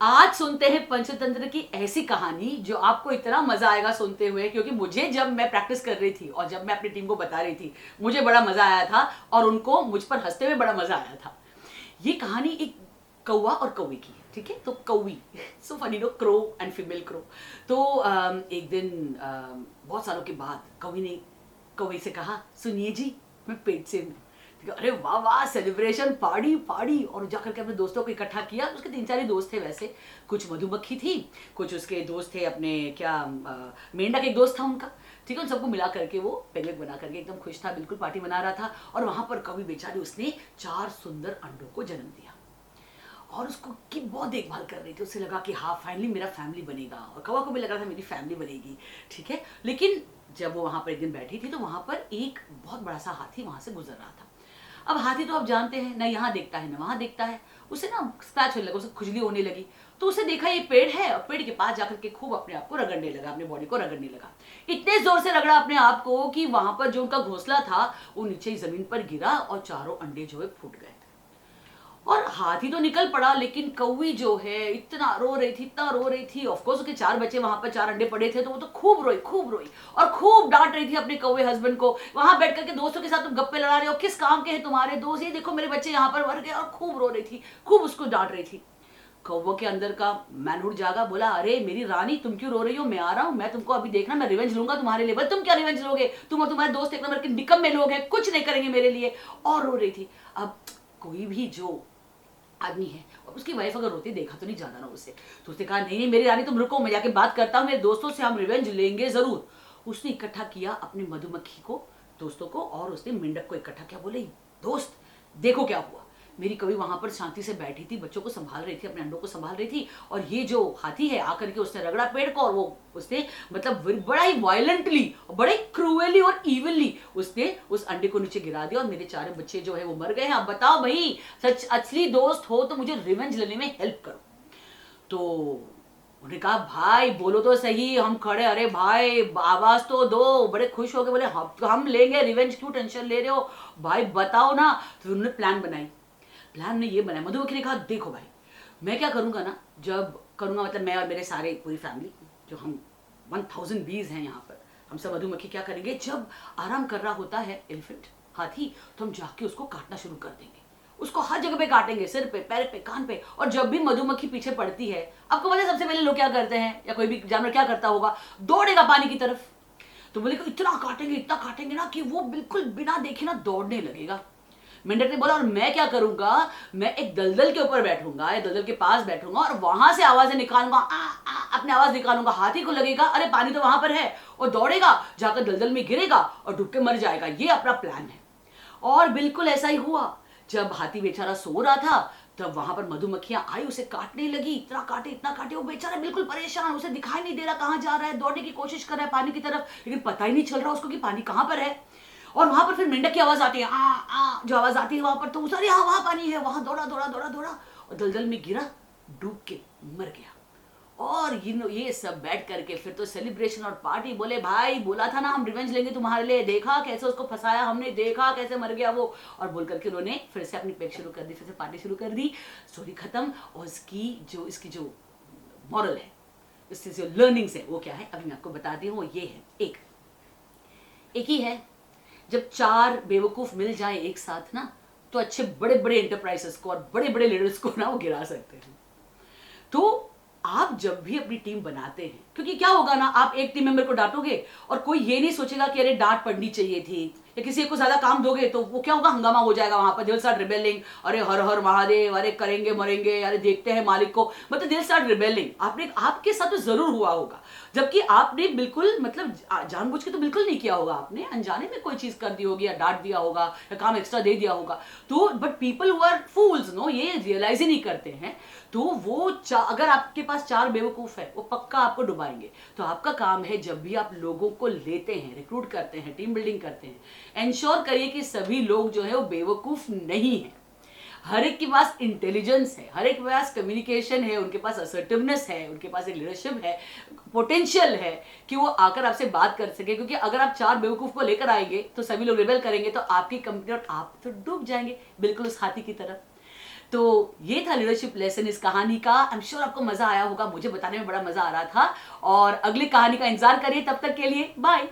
आज सुनते हैं पंचतंत्र की ऐसी कहानी जो आपको इतना मजा आएगा सुनते हुए, क्योंकि मुझे जब मैं प्रैक्टिस कर रही थी और जब मैं अपनी टीम को बता रही थी मुझे बड़ा मजा आया था और उनको मुझ पर हंसते हुए बड़ा मजा आया था। ये कहानी एक कौवा और कौवे की है, ठीक है। तो कौवी so funny no, crow and female crow. तो एक दिन बहुत सालों के बाद कौवी ने कौवे से कहा, सुनिए जी, मैं पेट से हूँ। अरे वाह वाह, सेलिब्रेशन, पार्टी पार्टी। और जाकर के अपने दोस्तों को इकट्ठा किया। उसके 3-4 ही दोस्त थे वैसे, कुछ मधुमक्खी थी, कुछ उसके दोस्त थे अपने क्या मेंढक एक दोस्त था उनका, ठीक है। उन सबको मिला करके वो पेंगुइन बना करके एकदम खुश था, बिल्कुल पार्टी मना रहा था। और वहां पर कवि बेचारी उसने 4 सुंदर अंडों को जन्म दिया और उसको की बहुत देखभाल कर रही थी। उसे लगा कि हाँ फाइनली मेरा फैमिली बनेगा, और कौवा को भी लग रहा था मेरी फैमिली बनेगी, ठीक है। लेकिन जब वो वहां पर एक दिन बैठी थी तो वहां पर एक बहुत बड़ा सा हाथी वहां से गुजर रहा था। अब हाथी तो आप जानते हैं ना, यहाँ देखता है ना वहां देखता है। उसे ना स्क्रैच होने लगा, उसे खुजली होने लगी। तो उसे देखा ये पेड़ है और पेड़ के पास जाकर के खूब अपने आप को रगड़ने लगा, अपने बॉडी को रगड़ने लगा। इतने जोर से रगड़ा अपने आप को कि वहां पर जो उनका घोंसला था वो नीचे जमीन पर गिरा और चारों अंडे जो है फूट गए। और हाथी तो निकल पड़ा, लेकिन कौवी जो है इतना रो रही थी, इतना रो रही थी। ऑफ कोर्स उसके 4 बच्चे वहां पर 4 अंडे पड़े थे, तो वो तो खूब रोई और खूब डांट रही थी अपने कौवे हस्बैंड को। वहां बैठ करके दोस्तों के साथ तुम गप्पे लड़ा रहे हो, किस काम के हैं तुम्हारे दोस्त, ये देखो मेरे बच्चे यहाँ पर मर गए। और खूब रो रही थी, खूब उसको डांट रही थी। कौवा के अंदर का मैनहुड जागा, बोला, अरे मेरी रानी तुम क्यों रो रही हो, मैं आ रहा हूं, मैं तुमको अभी देखना, मैं रिवेंज लूंगा तुम्हारे लिए। तुम क्या रिवेंज लोगे, तुम और तुम्हारे दोस्त एक नंबर के निकम्मे लोग हैं, कुछ नहीं करेंगे मेरे लिए। और रो रही थी। अब कोई भी जो आदमी है और उसकी वाइफ अगर रोती, देखा तो नहीं जाता ना उसे, तो उसने कहा, नहीं नहीं मेरी रानी तुम रुको, मैं जाके बात करता हूँ मेरे दोस्तों से, हम रिवेंज लेंगे जरूर। उसने इकट्ठा किया अपनी मधुमक्खी को, दोस्तों को, और उसने मेंढक को इकट्ठा किया। बोले, दोस्त देखो क्या हुआ, मेरी कवि वहां पर शांति से बैठी थी, बच्चों को संभाल रही थी, अपने अंडों को संभाल रही थी, और ये जो हाथी है आकर के उसने रगड़ा पेड़ को, और वो उसने मतलब बड़ा ही वायलेंटली, बड़े क्रूअली और इवनली उसने उस अंडे को नीचे गिरा दिया, और मेरे 4 बच्चे जो है वो मर गए हैं। अब बताओ भाई, सच असली दोस्त हो तो मुझे रिवेंज लेने में हेल्प करो। तो उन्होंने कहा, भाई बोलो तो सही, हम खड़े, अरे भाई आवाज तो दो। बड़े खुश हो गए, बोले, हम लेंगे रिवेंज, क्यों टेंशन ले रहे हो भाई, बताओ ना। तो उन्होंने प्लान बनाई। प्लान ने ये बनाया, मधुमक्खी ने कहा, देखो भाई मैं क्या करूंगा ना, जब करूंगा मतलब मैं और मेरे सारे पूरी फैमिली, जो हम 1000 बीज हैं यहाँ पर, हम सब मधुमक्खी क्या करेंगे, जब आराम कर रहा होता है एलिफेंट हाथी, तो हम जाके उसको काटना शुरू कर देंगे। उसको हर जगह पे काटेंगे, सिर पे, पैर पे, कान पे। और जब भी मधुमक्खी पीछे पड़ती है, आपको पता है सबसे पहले लोग क्या करते हैं, या कोई भी जानवर क्या करता होगा, दौड़ेगा पानी की तरफ। तो बोले इतना काटेंगे ना कि वो बिल्कुल बिना देखे ना दौड़ने लगेगा। मेंढक ने बोला, और मैं क्या करूंगा, मैं एक दलदल के ऊपर बैठूंगा या दलदल के पास बैठूंगा और वहां से आवाजें निकालूंगा, अपनी आवाज निकालूंगा। हाथी को लगेगा अरे पानी तो वहां पर है, और दौड़ेगा, जाकर दलदल में गिरेगा और डूब के मर जाएगा। ये अपना प्लान है। और बिल्कुल ऐसा ही हुआ। जब हाथी बेचारा सो रहा था, तब वहां पर मधुमक्खियां आई, उसे काटने लगी, इतना काटे, वो बेचारा बिल्कुल परेशान, उसे दिखाई नहीं दे रहा कहां जा रहा है, दौड़ने की कोशिश कर रहा है पानी की तरफ, लेकिन पता ही नहीं चल रहा उसको कि पानी कहां पर है। और वहां पर फिर मेंढक की आवाज आती है, आ जो आवाज आती है वहां पर, तो अरे हाँ वहां पानी है, वहां दौड़ा और दलदल में गिरा, डूब के मर गया। और ये सब बैठ करके फिर तो सेलिब्रेशन और पार्टी। बोले, भाई बोला था ना हम रिवेंज लेंगे तुम्हारे लिए, देखा कैसे उसको फंसाया हमने, देखा कैसे मर गया वो। और बोल करके उन्होंने फिर से अपनी पेक शुरू कर दी, फिर से पार्टी शुरू कर दी। स्टोरी खत्म। और इसकी जो मॉरल है, इससे जो लर्निंग्स है वो क्या है, अभी मैं आपको बताती हूँ। वो ये है, एक ही है, जब 4 बेवकूफ मिल जाए एक साथ ना, तो अच्छे बड़े बड़े एंटरप्राइजेस को और बड़े बड़े लीडर्स को ना वो गिरा सकते हैं। तो आप जब भी अपनी टीम बनाते हैं, क्योंकि क्या होगा ना, आप एक टीम मेंबर को डांटोगे और कोई ये नहीं सोचेगा कि अरे डांट पड़नी चाहिए थी, या किसी को ज्यादा काम दोगे तो वो क्या होगा, हंगामा हो जाएगा वहां पर, दिल स्टार्ट रिबेलिंग, अरे हर हर महादेव, अरे करेंगे मरेंगे, अरे देखते हैं मालिक को, मतलब दिल स्टार्ट रिबेलिंग। आपके साथ तो जरूर हुआ होगा, जबकि आपने बिल्कुल मतलब जानबूझ के तो बिल्कुल नहीं किया होगा, आपने अनजाने में कोई चीज कर दी होगी, या डांट दिया होगा, या काम एक्स्ट्रा दे दिया होगा। तो but people who are fools no, ये रियलाइज ही नहीं करते हैं। तो वो अगर आपके पास 4 बेवकूफ है, वो पक्का आपको डुबाएंगे। तो आपका काम है, जब भी आप लोगों को लेते हैं, रिक्रूट करते हैं, टीम बिल्डिंग करते हैं, एंश्योर करिए कि सभी लोग जो है वो बेवकूफ नहीं है। हर एक के पास इंटेलिजेंस है, हर एक के पास कम्युनिकेशन है, उनके पास असर्टिवनेस है, उनके पास एक लीडरशिप है, पोटेंशियल है कि वो आकर आपसे बात कर सके। क्योंकि अगर आप 4 बेवकूफ को लेकर आएंगे तो सभी लोग रिबेल करेंगे, तो आपकी कंपनी और आप तो डूब जाएंगे, बिल्कुल उस हाथी की तरफ। तो ये था लीडरशिप लेसन इस कहानी का। आई एम श्योर आपको मजा आया होगा, मुझे बताने में बड़ा मजा आ रहा था। और अगली कहानी का इंतजार करिए, तब तक के लिए बाय।